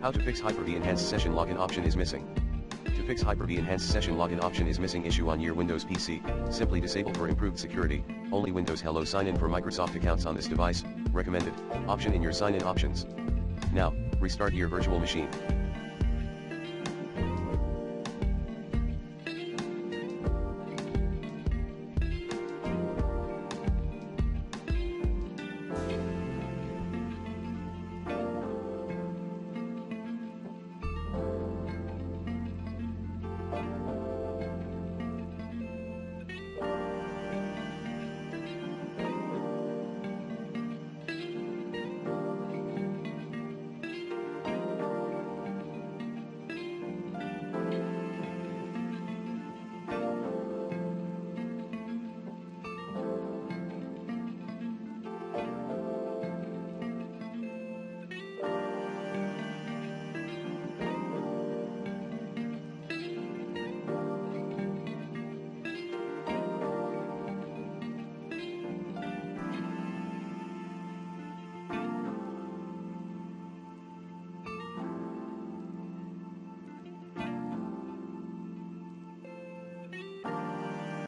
How to fix Hyper-V enhanced session login option is missing. To fix Hyper-V enhanced session login option is missing issue on your Windows PC, simply disable for improved security, only Windows Hello sign-in for Microsoft accounts on this device, recommended, option in your sign-in options. Now, restart your virtual machine.